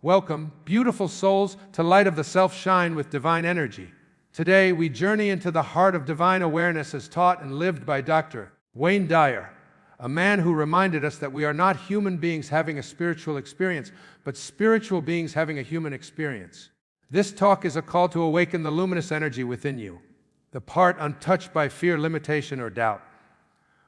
Welcome, beautiful souls, to Light of the Self Shine with Divine Energy. Today, we journey into the heart of divine awareness as taught and lived by Dr. Wayne Dyer, a man who reminded us that we are not human beings having a spiritual experience, but spiritual beings having a human experience. This talk is a call to awaken the luminous energy within you, the part untouched by fear, limitation, or doubt.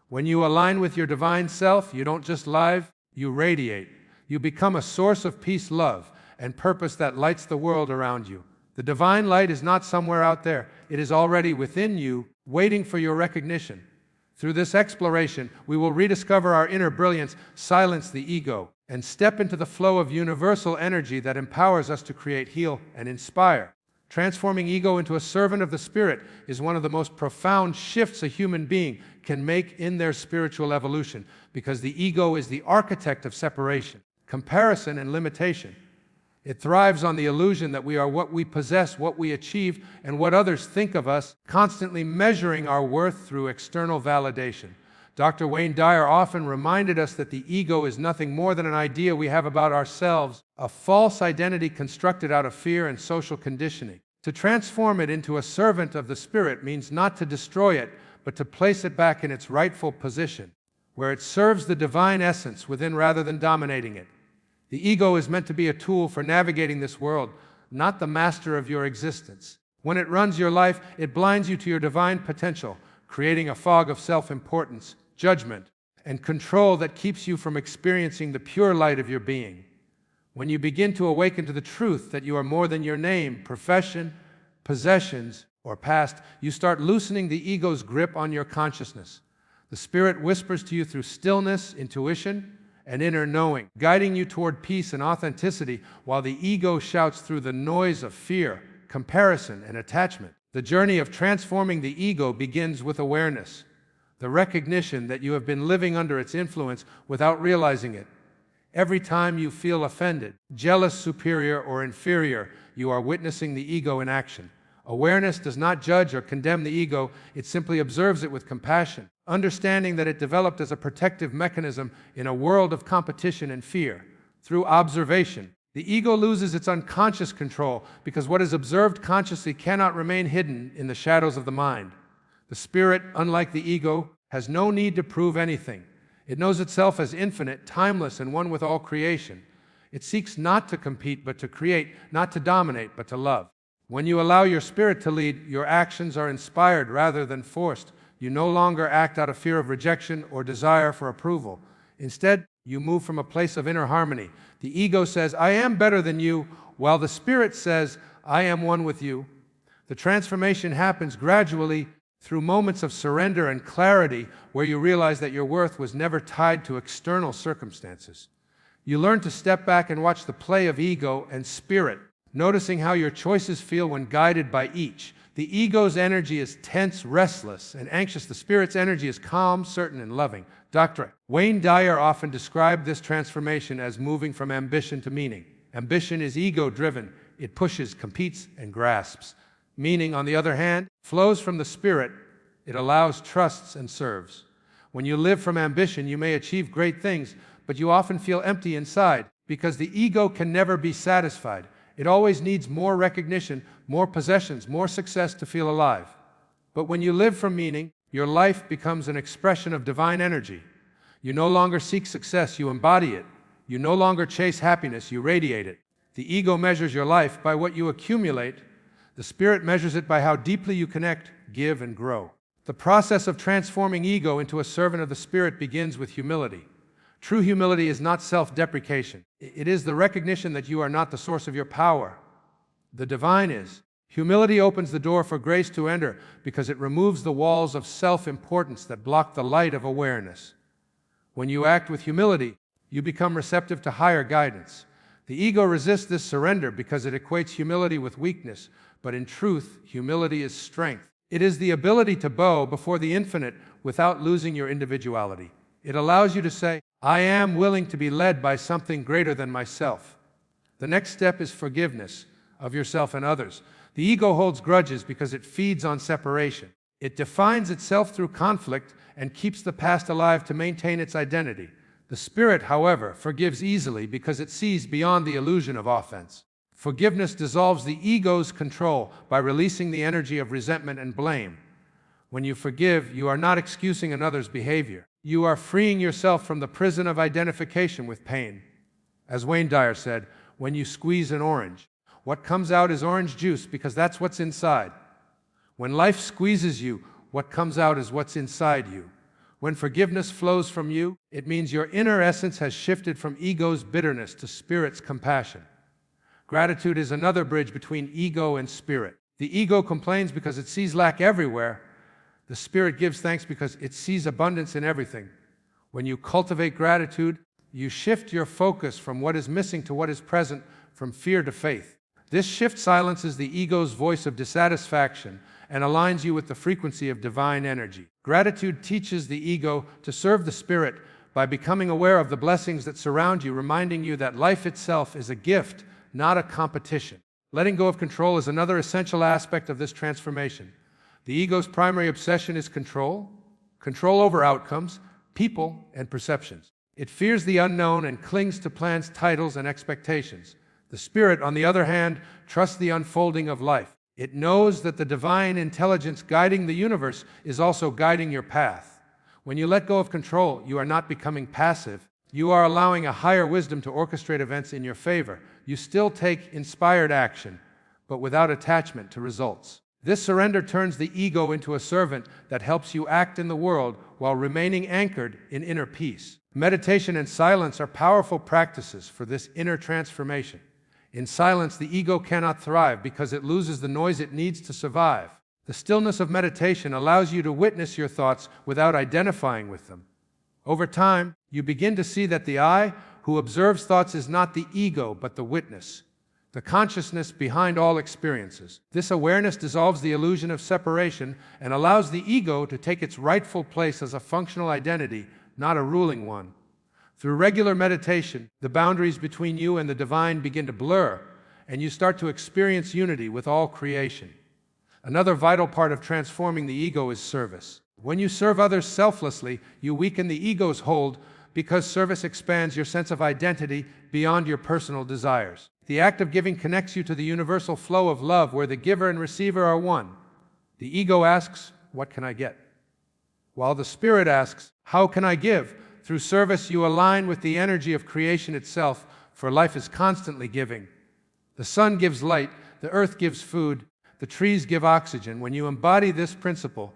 When you align with your divine self, you don't just live, you radiate. You become a source of peace, love, and purpose that lights the world around you. The divine light is not somewhere out there. It is already within you, waiting for your recognition. Through this exploration, we will rediscover our inner brilliance, silence the ego, and step into the flow of universal energy that empowers us to create, heal, and inspire. Transforming ego into a servant of the Spirit is one of the most profound shifts a human being can make in their spiritual evolution, because the ego is the architect of separation, comparison, and limitation. It thrives on the illusion that we are what we possess, what we achieve, and what others think of us, constantly measuring our worth through external validation. Dr. Wayne Dyer often reminded us that the ego is nothing more than an idea we have about ourselves, a false identity constructed out of fear and social conditioning. To transform it into a servant of the Spirit means not to destroy it, but to place it back in its rightful position, where it serves the divine essence within rather than dominating it. The ego is meant to be a tool for navigating this world, not the master of your existence. When it runs your life, it blinds you to your divine potential, creating a fog of self-importance, judgment, and control that keeps you from experiencing the pure light of your being. When you begin to awaken to the truth that you are more than your name, profession, possessions, or past, you start loosening the ego's grip on your consciousness. The Spirit whispers to you through stillness, intuition, and inner knowing, guiding you toward peace and authenticity, while the ego shouts through the noise of fear, comparison, and attachment. The journey of transforming the ego begins with awareness, the recognition that you have been living under its influence without realizing it. Every time you feel offended, jealous, superior, or inferior, you are witnessing the ego in action. Awareness does not judge or condemn the ego, it simply observes it with compassion, understanding that it developed as a protective mechanism in a world of competition and fear. Through observation, the ego loses its unconscious control, because what is observed consciously cannot remain hidden in the shadows of the mind. The Spirit, unlike the ego, has no need to prove anything. It knows itself as infinite, timeless, and one with all creation. It seeks not to compete, but to create, not to dominate, but to love. When you allow your spirit to lead, your actions are inspired rather than forced. You no longer act out of fear of rejection or desire for approval. Instead, you move from a place of inner harmony. The ego says, "I am better than you," while the Spirit says, "I am one with you." The transformation happens gradually, through moments of surrender and clarity, where you realize that your worth was never tied to external circumstances. You learn to step back and watch the play of ego and spirit, noticing how your choices feel when guided by each. The ego's energy is tense, restless, and anxious. The Spirit's energy is calm, certain, and loving. Dr. Wayne Dyer often described this transformation as moving from ambition to meaning. Ambition is ego-driven. It pushes, competes, and grasps. Meaning, on the other hand, flows from the Spirit. It allows, trusts, and serves. When you live from ambition, you may achieve great things, but you often feel empty inside, because the ego can never be satisfied. It always needs more recognition, more possessions, more success to feel alive. But when you live from meaning, your life becomes an expression of divine energy. You no longer seek success, you embody it. You no longer chase happiness, you radiate it. The ego measures your life by what you accumulate. The Spirit measures it by how deeply you connect, give, and grow. The process of transforming ego into a servant of the Spirit begins with humility. True humility is not self-deprecation. It is the recognition that you are not the source of your power. The divine is. Humility opens the door for grace to enter, because it removes the walls of self-importance that block the light of awareness. When you act with humility, you become receptive to higher guidance. The ego resists this surrender because it equates humility with weakness, but in truth, humility is strength. It is the ability to bow before the infinite without losing your individuality. It allows you to say, "I am willing to be led by something greater than myself." The next step is forgiveness of yourself and others. The ego holds grudges because it feeds on separation. It defines itself through conflict and keeps the past alive to maintain its identity. The spirit, however, forgives easily because it sees beyond the illusion of offense. Forgiveness dissolves the ego's control by releasing the energy of resentment and blame. When you forgive, you are not excusing another's behavior. You are freeing yourself from the prison of identification with pain. As Wayne Dyer said, when you squeeze an orange, what comes out is orange juice because that's what's inside. When life squeezes you, what comes out is what's inside you. When forgiveness flows from you, it means your inner essence has shifted from ego's bitterness to spirit's compassion. Gratitude is another bridge between ego and spirit. The ego complains because it sees lack everywhere. The spirit gives thanks because it sees abundance in everything. When you cultivate gratitude, you shift your focus from what is missing to what is present, from fear to faith. This shift silences the ego's voice of dissatisfaction and aligns you with the frequency of divine energy. Gratitude teaches the ego to serve the spirit by becoming aware of the blessings that surround you, reminding you that life itself is a gift, not a competition. Letting go of control is another essential aspect of this transformation. The ego's primary obsession is control over outcomes, people, and perceptions. It fears the unknown and clings to plans, titles, and expectations. The spirit, on the other hand, trusts the unfolding of life. It knows that the divine intelligence guiding the universe is also guiding your path. When you let go of control, you are not becoming passive. You are allowing a higher wisdom to orchestrate events in your favor. You still take inspired action, but without attachment to results. This surrender turns the ego into a servant that helps you act in the world while remaining anchored in inner peace. Meditation and silence are powerful practices for this inner transformation. In silence, the ego cannot thrive because it loses the noise it needs to survive. The stillness of meditation allows you to witness your thoughts without identifying with them. Over time, you begin to see that the I who observes thoughts is not the ego, but the witness, the consciousness behind all experiences. This awareness dissolves the illusion of separation and allows the ego to take its rightful place as a functional identity, not a ruling one. Through regular meditation, the boundaries between you and the divine begin to blur, and you start to experience unity with all creation. Another vital part of transforming the ego is service. When you serve others selflessly, you weaken the ego's hold because service expands your sense of identity beyond your personal desires. The act of giving connects you to the universal flow of love where the giver and receiver are one. The ego asks, "What can I get?" While the spirit asks, "How can I give?" Through service, you align with the energy of creation itself, for life is constantly giving. The sun gives light, the earth gives food, the trees give oxygen. When you embody this principle,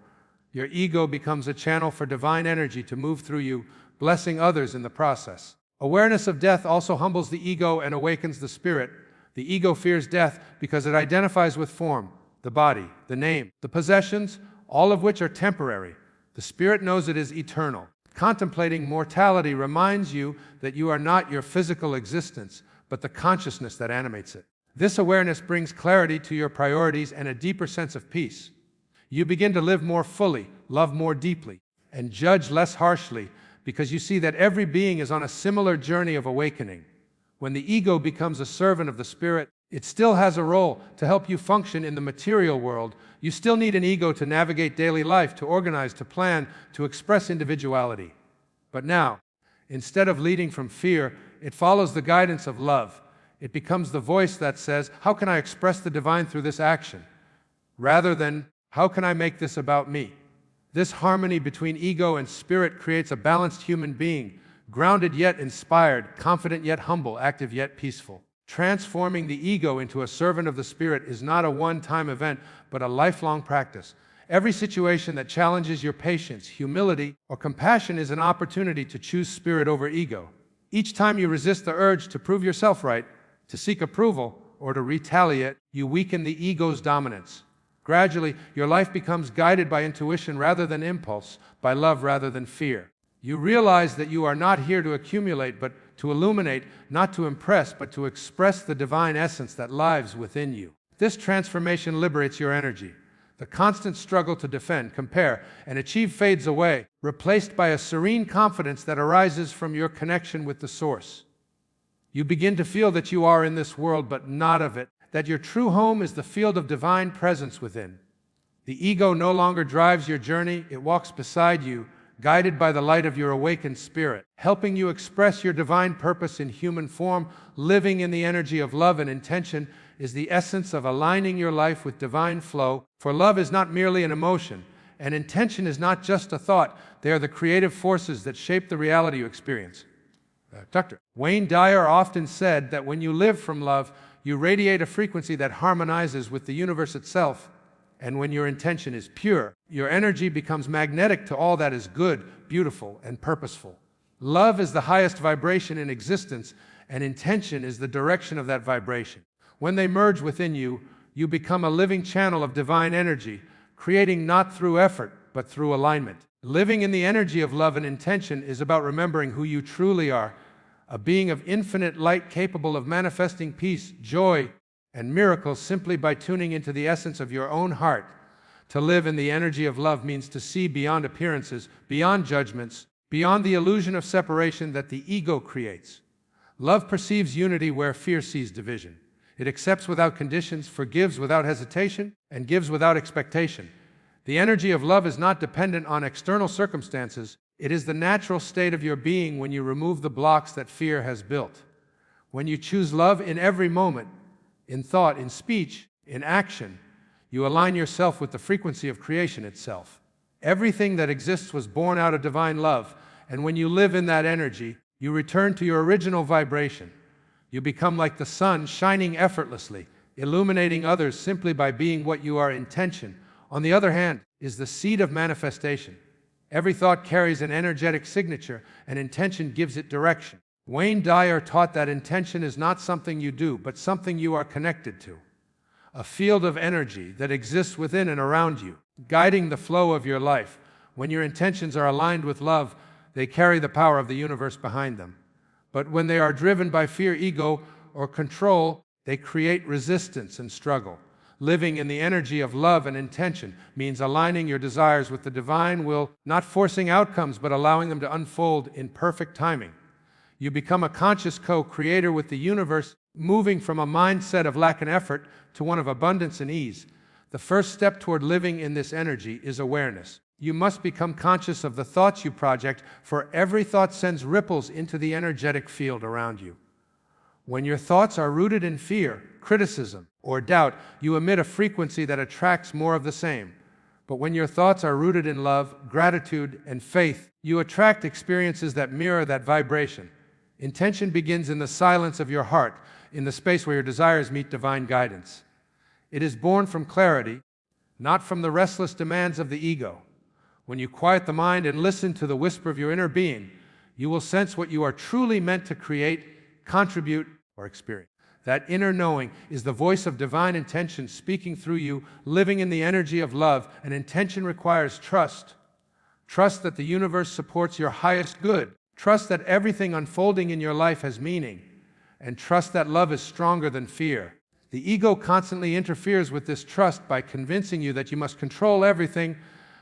your ego becomes a channel for divine energy to move through you, blessing others in the process. Awareness of death also humbles the ego and awakens the spirit. The ego fears death because it identifies with form, the body, the name, the possessions, all of which are temporary. The spirit knows it is eternal. Contemplating mortality reminds you that you are not your physical existence, but the consciousness that animates it. This awareness brings clarity to your priorities and a deeper sense of peace. You begin to live more fully, love more deeply, and judge less harshly because you see that every being is on a similar journey of awakening. When the ego becomes a servant of the spirit, it still has a role to help you function in the material world. You still need an ego to navigate daily life, to organize, to plan, to express individuality. But now, instead of leading from fear, it follows the guidance of love. It becomes the voice that says, "How can I express the divine through this action?" rather than, "How can I make this about me?" This harmony between ego and spirit creates a balanced human being, grounded yet inspired, confident yet humble, active yet peaceful. Transforming the ego into a servant of the spirit is not a one-time event, but a lifelong practice. Every situation that challenges your patience, humility, or compassion is an opportunity to choose spirit over ego. Each time you resist the urge to prove yourself right, to seek approval, or to retaliate, you weaken the ego's dominance. Gradually, your life becomes guided by intuition rather than impulse, by love rather than fear. You realize that you are not here to accumulate, but to illuminate, not to impress, but to express the divine essence that lives within you. This transformation liberates your energy. The constant struggle to defend, compare, and achieve fades away, replaced by a serene confidence that arises from your connection with the source. You begin to feel that you are in this world, but not of it, that your true home is the field of divine presence within. The ego no longer drives your journey, it walks beside you, guided by the light of your awakened spirit, helping you express your divine purpose in human form. Living in the energy of love and intention is the essence of aligning your life with divine flow, for love is not merely an emotion, and intention is not just a thought. They are the creative forces that shape the reality you experience. Dr. Wayne Dyer often said that when you live from love, you radiate a frequency that harmonizes with the universe itself. And when your intention is pure, your energy becomes magnetic to all that is good, beautiful, and purposeful. Love is the highest vibration in existence, and intention is the direction of that vibration. When they merge within you, you become a living channel of divine energy, creating not through effort, but through alignment. Living in the energy of love and intention is about remembering who you truly are, a being of infinite light capable of manifesting peace, joy, and miracles simply by tuning into the essence of your own heart. To live in the energy of love means to see beyond appearances, beyond judgments, beyond the illusion of separation that the ego creates. Love perceives unity where fear sees division. It accepts without conditions, forgives without hesitation, and gives without expectation. The energy of love is not dependent on external circumstances. It is the natural state of your being when you remove the blocks that fear has built. When you choose love in every moment, in thought, in speech, in action, you align yourself with the frequency of creation itself. Everything that exists was born out of divine love, and when you live in that energy, you return to your original vibration. You become like the sun, shining effortlessly, illuminating others simply by being what you are. Intention, on the other hand, is the seed of manifestation. Every thought carries an energetic signature, and intention gives it direction. Wayne Dyer taught that intention is not something you do, but something you are connected to. A field of energy that exists within and around you, guiding the flow of your life. When your intentions are aligned with love, they carry the power of the universe behind them. But when they are driven by fear, ego, or control, they create resistance and struggle. Living in the energy of love and intention means aligning your desires with the divine will, not forcing outcomes, but allowing them to unfold in perfect timing. You become a conscious co-creator with the universe, moving from a mindset of lack and effort to one of abundance and ease. The first step toward living in this energy is awareness. You must become conscious of the thoughts you project, for every thought sends ripples into the energetic field around you. When your thoughts are rooted in fear, criticism, or doubt, you emit a frequency that attracts more of the same. But when your thoughts are rooted in love, gratitude, and faith, you attract experiences that mirror that vibration. Intention begins in the silence of your heart, in the space where your desires meet divine guidance. It is born from clarity, not from the restless demands of the ego. When you quiet the mind and listen to the whisper of your inner being, you will sense what you are truly meant to create, contribute, or experience. That inner knowing is the voice of divine intention speaking through you. Living in the energy of love and intention requires trust. Trust that the universe supports your highest good. Trust that everything unfolding in your life has meaning. And trust that love is stronger than fear. The ego constantly interferes with this trust by convincing you that you must control everything,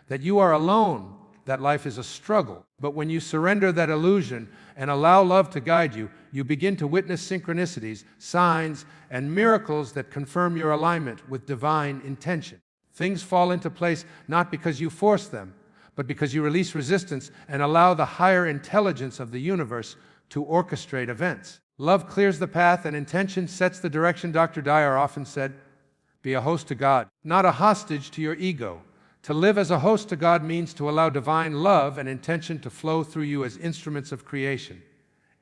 that you are alone, that life is a struggle. But when you surrender that illusion and allow love to guide you, you begin to witness synchronicities, signs, and miracles that confirm your alignment with divine intention. Things fall into place not because you force them, but because you release resistance and allow the higher intelligence of the universe to orchestrate events. Love clears the path and intention sets the direction. Dr. Dyer often said, "Be a host to God, not a hostage to your ego." To live as a host to God means to allow divine love and intention to flow through you as instruments of creation.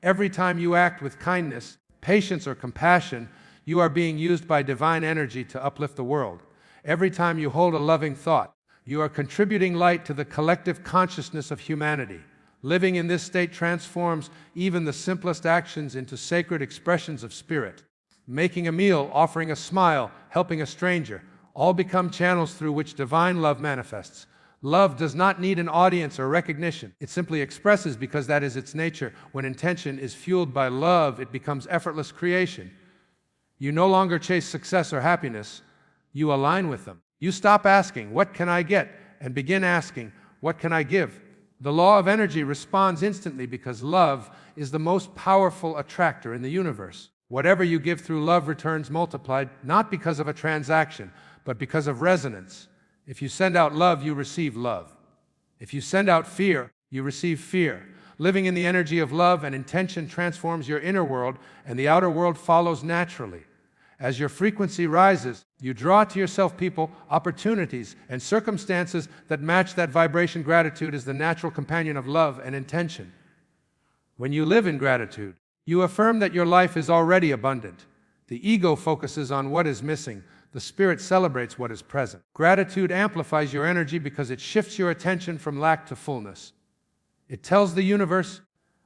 Every time you act with kindness, patience, or compassion, you are being used by divine energy to uplift the world. Every time you hold a loving thought, you are contributing light to the collective consciousness of humanity. Living in this state transforms even the simplest actions into sacred expressions of spirit. Making a meal, offering a smile, helping a stranger, all become channels through which divine love manifests. Love does not need an audience or recognition. It simply expresses because that is its nature. When intention is fueled by love, it becomes effortless creation. You no longer chase success or happiness. You align with them. You stop asking, "What can I get?" and begin asking, "What can I give?" The law of energy responds instantly because love is the most powerful attractor in the universe. Whatever you give through love returns multiplied, not because of a transaction, but because of resonance. If you send out love, you receive love. If you send out fear, you receive fear. Living in the energy of love and intention transforms your inner world, and the outer world follows naturally. As your frequency rises, you draw to yourself people, opportunities, and circumstances that match that vibration. Gratitude is the natural companion of love and intention. When you live in gratitude, you affirm that your life is already abundant. The ego focuses on what is missing. The spirit celebrates what is present. Gratitude amplifies your energy because it shifts your attention from lack to fullness. It tells the universe,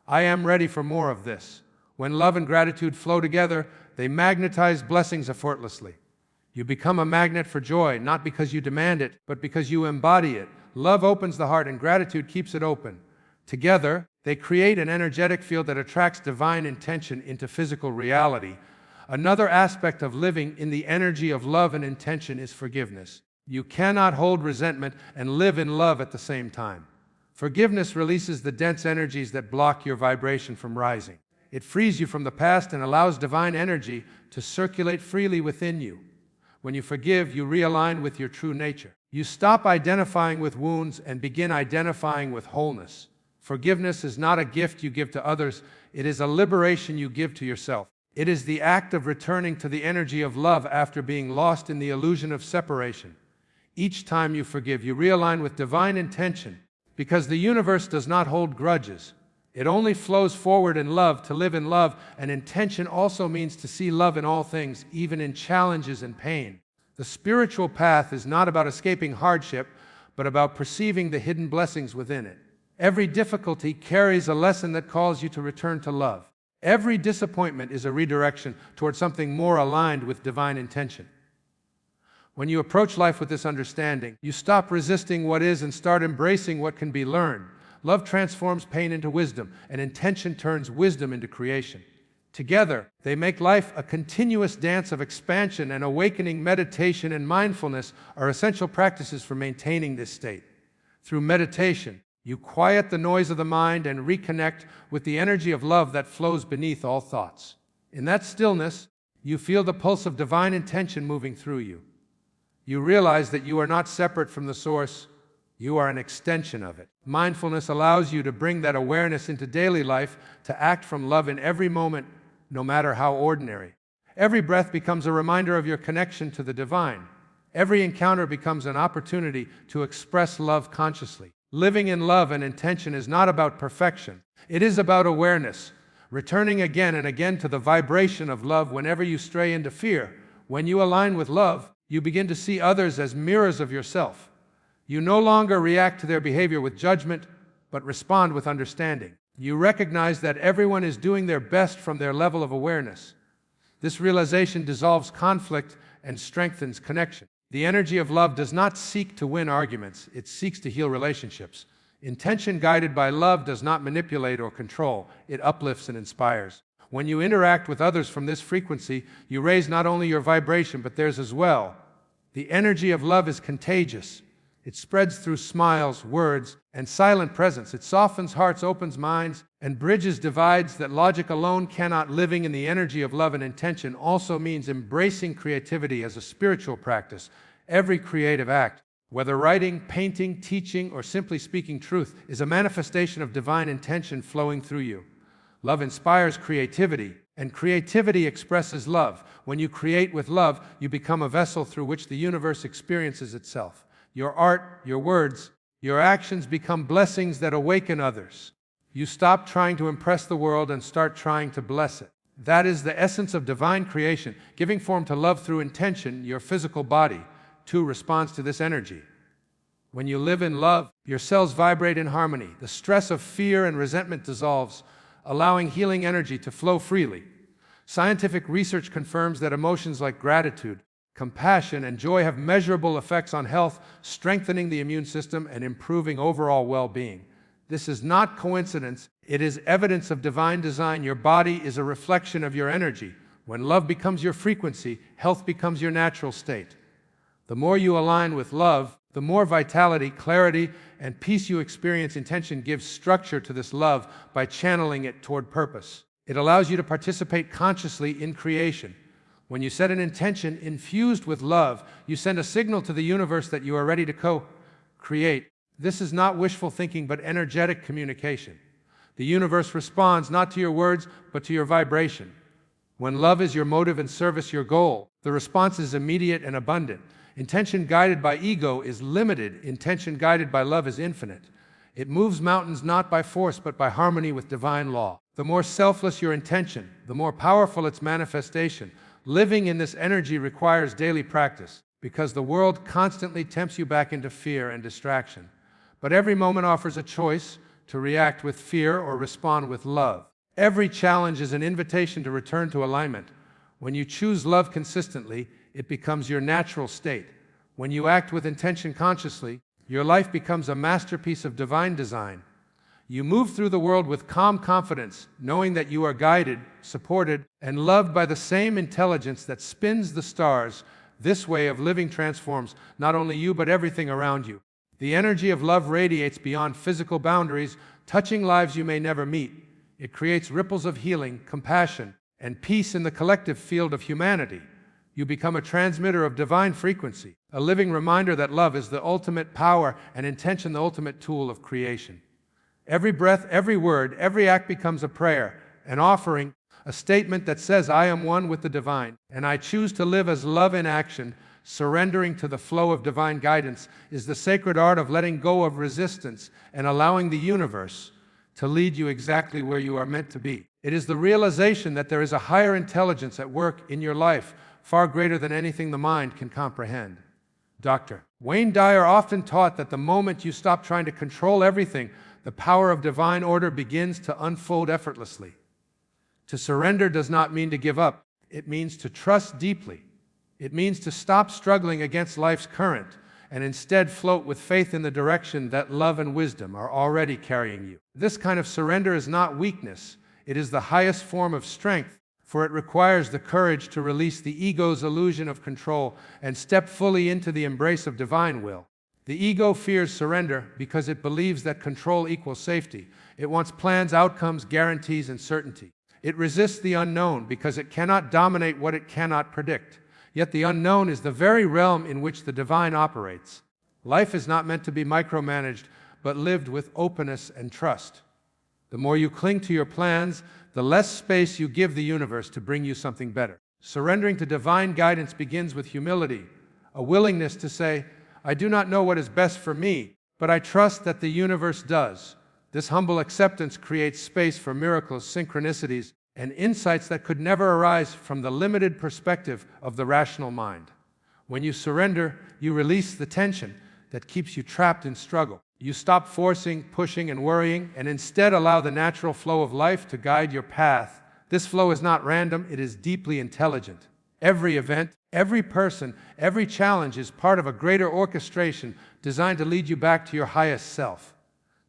I am ready for more of this. When love and gratitude flow together, they magnetize blessings effortlessly. You become a magnet for joy, not because you demand it, but because you embody it. Love opens the heart and gratitude keeps it open. Together, they create an energetic field that attracts divine intention into physical reality. Another aspect of living in the energy of love and intention is forgiveness. You cannot hold resentment and live in love at the same time. Forgiveness releases the dense energies that block your vibration from rising. It frees you from the past and allows divine energy to circulate freely within you. When you forgive, you realign with your true nature. You stop identifying with wounds and begin identifying with wholeness. Forgiveness is not a gift you give to others, it is a liberation you give to yourself. It is the act of returning to the energy of love after being lost in the illusion of separation. Each time you forgive, you realign with divine intention. Because the universe does not hold grudges. It only flows forward in love. To live in love and intention also means to see love in all things, even in challenges and pain. The spiritual path is not about escaping hardship, but about perceiving the hidden blessings within it. Every difficulty carries a lesson that calls you to return to love. Every disappointment is a redirection toward something more aligned with divine intention. When you approach life with this understanding, you stop resisting what is and start embracing what can be learned. Love transforms pain into wisdom, and intention turns wisdom into creation. Together, they make life a continuous dance of expansion and awakening. Meditation and mindfulness are essential practices for maintaining this state. Through meditation, you quiet the noise of the mind and reconnect with the energy of love that flows beneath all thoughts. In that stillness, you feel the pulse of divine intention moving through you. You realize that you are not separate from the source, you are an extension of it. Mindfulness allows you to bring that awareness into daily life, to act from love in every moment, no matter how ordinary. Every breath becomes a reminder of your connection to the divine. Every encounter becomes an opportunity to express love consciously. Living in love and intention is not about perfection. It is about awareness, returning again and again to the vibration of love whenever you stray into fear. When you align with love, you begin to see others as mirrors of yourself. You no longer react to their behavior with judgment, but respond with understanding. You recognize that everyone is doing their best from their level of awareness. This realization dissolves conflict and strengthens connection. The energy of love does not seek to win arguments, it seeks to heal relationships. Intention guided by love does not manipulate or control, it uplifts and inspires. When you interact with others from this frequency, you raise not only your vibration, but theirs as well. The energy of love is contagious. It spreads through smiles, words, and silent presence. It softens hearts, opens minds, and bridges divides that logic alone cannot. Living in the energy of love and intention also means embracing creativity as a spiritual practice. Every creative act, whether writing, painting, teaching, or simply speaking truth, is a manifestation of divine intention flowing through you. Love inspires creativity, and creativity expresses love. When you create with love, you become a vessel through which the universe experiences itself. Your art, your words, your actions become blessings that awaken others. You stop trying to impress the world and start trying to bless it. That is the essence of divine creation, giving form to love through intention. Your physical body, too, responds to this energy. When you live in love, your cells vibrate in harmony. The stress of fear and resentment dissolves, allowing healing energy to flow freely. Scientific research confirms that emotions like gratitude, compassion, and joy have measurable effects on health, strengthening the immune system and improving overall well-being. This is not coincidence, it is evidence of divine design. Your body is a reflection of your energy. When love becomes your frequency, health becomes your natural state. The more you align with love, the more vitality, clarity, and peace you experience. Intention gives structure to this love by channeling it toward purpose. It allows you to participate consciously in creation. When you set an intention infused with love, you send a signal to the universe that you are ready to co-create. This is not wishful thinking, but energetic communication. The universe responds not to your words, but to your vibration. When love is your motive and service your goal, the response is immediate and abundant. Intention guided by ego is limited. Intention guided by love is infinite. It moves mountains not by force, but by harmony with divine law. The more selfless your intention, the more powerful its manifestation. Living in this energy requires daily practice, because the world constantly tempts you back into fear and distraction. But every moment offers a choice to react with fear or respond with love. Every challenge is an invitation to return to alignment. When you choose love consistently, it becomes your natural state. When you act with intention consciously, your life becomes a masterpiece of divine design. You move through the world with calm confidence, knowing that you are guided, supported, and loved by the same intelligence that spins the stars. This way of living transforms not only you, but everything around you. The energy of love radiates beyond physical boundaries, touching lives you may never meet. It creates ripples of healing, compassion, and peace in the collective field of humanity. You become a transmitter of divine frequency, a living reminder that love is the ultimate power and intention the ultimate tool of creation. Every breath, every word, every act becomes a prayer, an offering, a statement that says, I am one with the divine, and I choose to live as love in action. Surrendering to the flow of divine guidance is the sacred art of letting go of resistance and allowing the universe to lead you exactly where you are meant to be. It is the realization that there is a higher intelligence at work in your life, far greater than anything the mind can comprehend. Dr. Wayne Dyer often taught that the moment you stop trying to control everything, the power of divine order begins to unfold effortlessly. To surrender does not mean to give up. It means to trust deeply. It means to stop struggling against life's current and instead float with faith in the direction that love and wisdom are already carrying you. This kind of surrender is not weakness. It is the highest form of strength, for it requires the courage to release the ego's illusion of control and step fully into the embrace of divine will. The ego fears surrender because it believes that control equals safety. It wants plans, outcomes, guarantees, and certainty. It resists the unknown because it cannot dominate what it cannot predict. Yet the unknown is the very realm in which the divine operates. Life is not meant to be micromanaged, but lived with openness and trust. The more you cling to your plans, the less space you give the universe to bring you something better. Surrendering to divine guidance begins with humility, a willingness to say, I do not know what is best for me, but I trust that the universe does. This humble acceptance creates space for miracles, synchronicities, and insights that could never arise from the limited perspective of the rational mind. When you surrender, you release the tension that keeps you trapped in struggle. You stop forcing, pushing, and worrying, and instead allow the natural flow of life to guide your path. This flow is not random, it is deeply intelligent. Every event, every person, every challenge is part of a greater orchestration designed to lead you back to your highest self.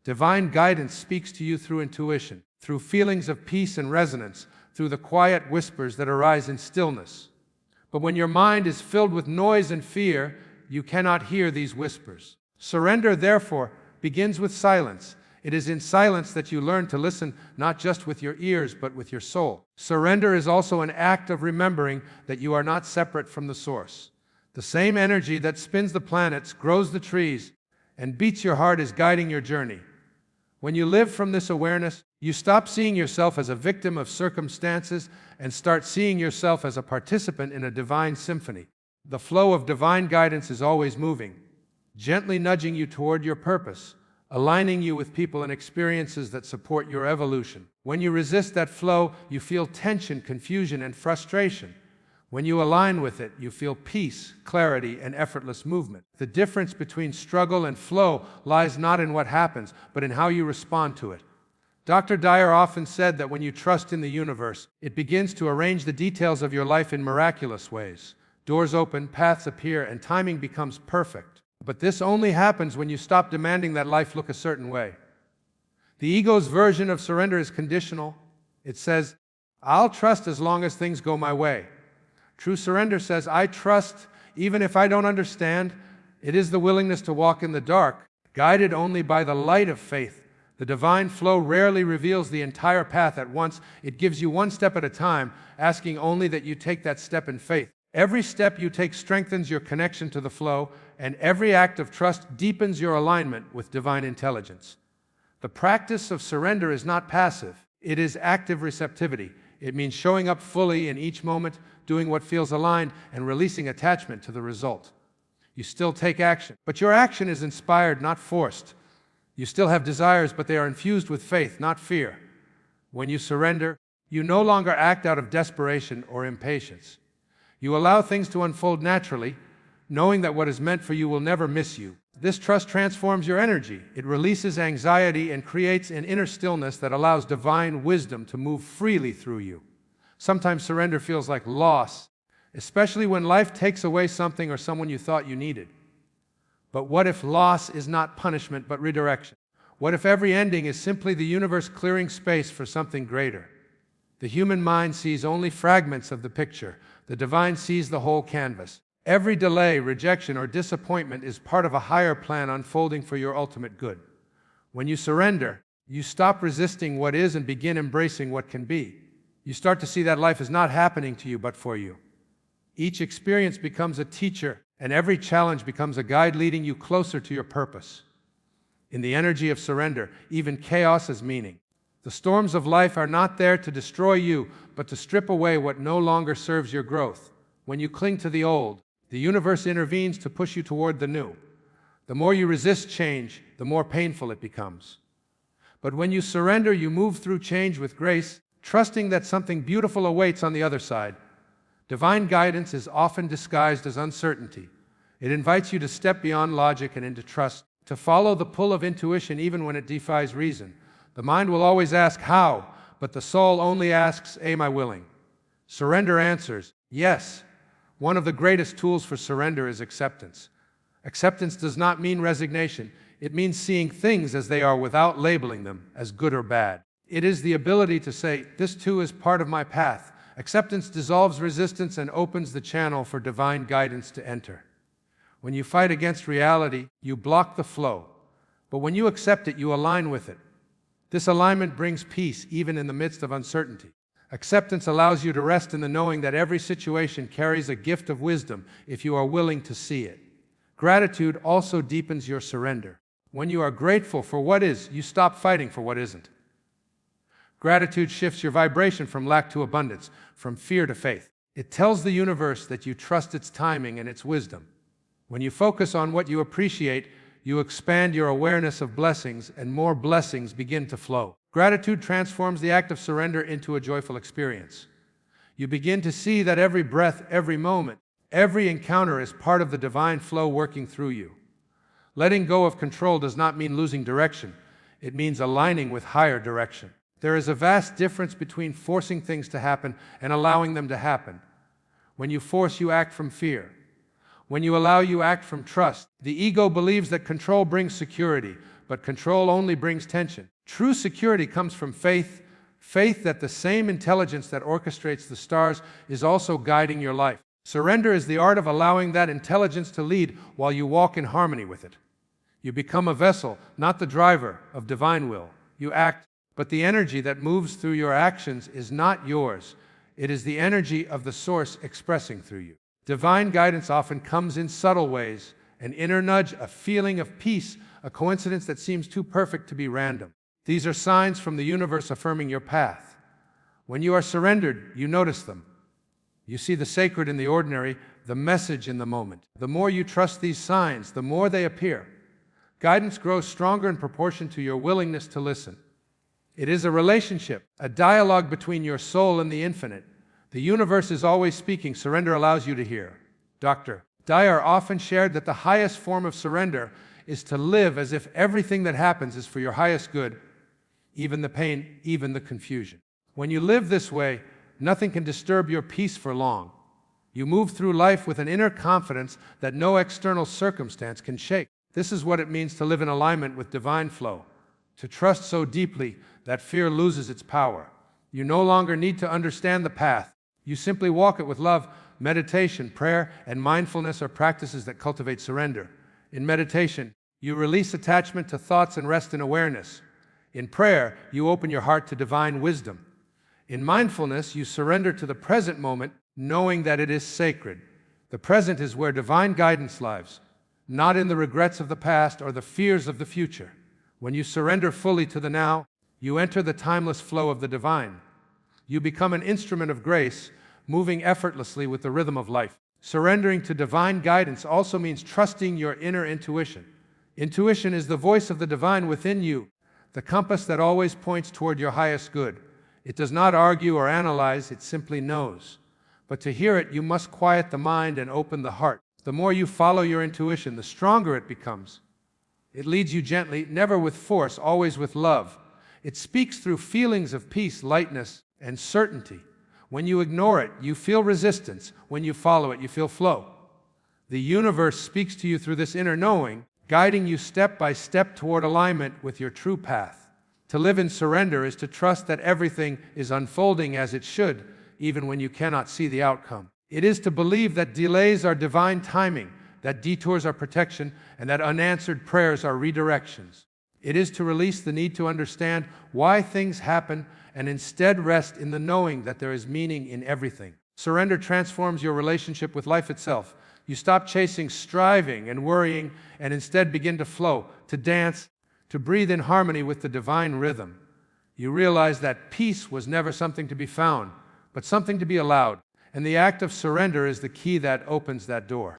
Divine guidance speaks to you through intuition, through feelings of peace and resonance, through the quiet whispers that arise in stillness. But when your mind is filled with noise and fear, you cannot hear these whispers. Surrender, therefore, begins with silence. It is in silence that you learn to listen not just with your ears, but with your soul. Surrender is also an act of remembering that you are not separate from the source. The same energy that spins the planets, grows the trees, and beats your heart is guiding your journey. When you live from this awareness, you stop seeing yourself as a victim of circumstances and start seeing yourself as a participant in a divine symphony. The flow of divine guidance is always moving, gently nudging you toward your purpose, aligning you with people and experiences that support your evolution. When you resist that flow, you feel tension, confusion, and frustration. When you align with it, you feel peace, clarity, and effortless movement. The difference between struggle and flow lies not in what happens, but in how you respond to it. Dr. Dyer often said that when you trust in the universe, it begins to arrange the details of your life in miraculous ways. Doors open, paths appear, and timing becomes perfect. But this only happens when you stop demanding that life look a certain way. The ego's version of surrender is conditional. It says, I'll trust as long as things go my way. True surrender says, I trust even if I don't understand. It is the willingness to walk in the dark, guided only by the light of faith. The divine flow rarely reveals the entire path at once. It gives you one step at a time, asking only that you take that step in faith. Every step you take strengthens your connection to the flow, and every act of trust deepens your alignment with divine intelligence. The practice of surrender is not passive, it is active receptivity. It means showing up fully in each moment, doing what feels aligned, and releasing attachment to the result. You still take action, but your action is inspired, not forced. You still have desires, but they are infused with faith, not fear. When you surrender, you no longer act out of desperation or impatience. You allow things to unfold naturally, knowing that what is meant for you will never miss you. This trust transforms your energy. It releases anxiety and creates an inner stillness that allows divine wisdom to move freely through you. Sometimes surrender feels like loss, especially when life takes away something or someone you thought you needed. But what if loss is not punishment but redirection? What if every ending is simply the universe clearing space for something greater? The human mind sees only fragments of the picture. The divine sees the whole canvas. Every delay, rejection, or disappointment is part of a higher plan unfolding for your ultimate good. When you surrender, you stop resisting what is and begin embracing what can be. You start to see that life is not happening to you but for you. Each experience becomes a teacher, and every challenge becomes a guide leading you closer to your purpose. In the energy of surrender, even chaos has meaning. The storms of life are not there to destroy you, but to strip away what no longer serves your growth. When you cling to the old, the universe intervenes to push you toward the new. The more you resist change, the more painful it becomes. But when you surrender, you move through change with grace, trusting that something beautiful awaits on the other side. Divine guidance is often disguised as uncertainty. It invites you to step beyond logic and into trust, to follow the pull of intuition even when it defies reason. The mind will always ask how, but the soul only asks, am I willing? Surrender answers, yes. One of the greatest tools for surrender is acceptance. Acceptance does not mean resignation. It means seeing things as they are without labeling them as good or bad. It is the ability to say, this too is part of my path. Acceptance dissolves resistance and opens the channel for divine guidance to enter. When you fight against reality, you block the flow. But when you accept it, you align with it. This alignment brings peace even in the midst of uncertainty. Acceptance allows you to rest in the knowing that every situation carries a gift of wisdom if you are willing to see it. Gratitude also deepens your surrender. When you are grateful for what is, you stop fighting for what isn't. Gratitude shifts your vibration from lack to abundance, from fear to faith. It tells the universe that you trust its timing and its wisdom. When you focus on what you appreciate, you expand your awareness of blessings, and more blessings begin to flow. Gratitude transforms the act of surrender into a joyful experience. You begin to see that every breath, every moment, every encounter is part of the divine flow working through you. Letting go of control does not mean losing direction. It means aligning with higher direction. There is a vast difference between forcing things to happen and allowing them to happen. When you force, you act from fear. When you allow, you act from trust. The ego believes that control brings security, but control only brings tension. True security comes from faith, faith that the same intelligence that orchestrates the stars is also guiding your life. Surrender is the art of allowing that intelligence to lead while you walk in harmony with it. You become a vessel, not the driver, of divine will. You act, but the energy that moves through your actions is not yours. It is the energy of the source expressing through you. Divine guidance often comes in subtle ways, an inner nudge, a feeling of peace, a coincidence that seems too perfect to be random. These are signs from the universe affirming your path. When you are surrendered, you notice them. You see the sacred in the ordinary, the message in the moment. The more you trust these signs, the more they appear. Guidance grows stronger in proportion to your willingness to listen. It is a relationship, a dialogue between your soul and the infinite. The universe is always speaking. Surrender allows you to hear. Dr. Dyer often shared that the highest form of surrender is to live as if everything that happens is for your highest good, even the pain, even the confusion. When you live this way, nothing can disturb your peace for long. You move through life with an inner confidence that no external circumstance can shake. This is what it means to live in alignment with divine flow, to trust so deeply that fear loses its power. You no longer need to understand the path. You simply walk it with love. Meditation, prayer, and mindfulness are practices that cultivate surrender. In meditation, you release attachment to thoughts and rest in awareness. In prayer, you open your heart to divine wisdom. In mindfulness, you surrender to the present moment, knowing that it is sacred. The present is where divine guidance lives, not in the regrets of the past or the fears of the future. When you surrender fully to the now, you enter the timeless flow of the divine. You become an instrument of grace, moving effortlessly with the rhythm of life. Surrendering to divine guidance also means trusting your inner intuition. Intuition is the voice of the divine within you, the compass that always points toward your highest good. It does not argue or analyze, it simply knows. But to hear it, you must quiet the mind and open the heart. The more you follow your intuition, the stronger it becomes. It leads you gently, never with force, always with love. It speaks through feelings of peace, lightness, and certainty. When you ignore it, you feel resistance. When you follow it, you feel flow. The universe speaks to you through this inner knowing, guiding you step by step toward alignment with your true path. To live in surrender is to trust that everything is unfolding as it should, even when you cannot see the outcome. It is to believe that delays are divine timing, that detours are protection, and that unanswered prayers are redirections. It is to release the need to understand why things happen and instead rest in the knowing that there is meaning in everything. Surrender transforms your relationship with life itself. You stop chasing, striving, and worrying, and instead begin to flow, to dance, to breathe in harmony with the divine rhythm. You realize that peace was never something to be found, but something to be allowed. And the act of surrender is the key that opens that door.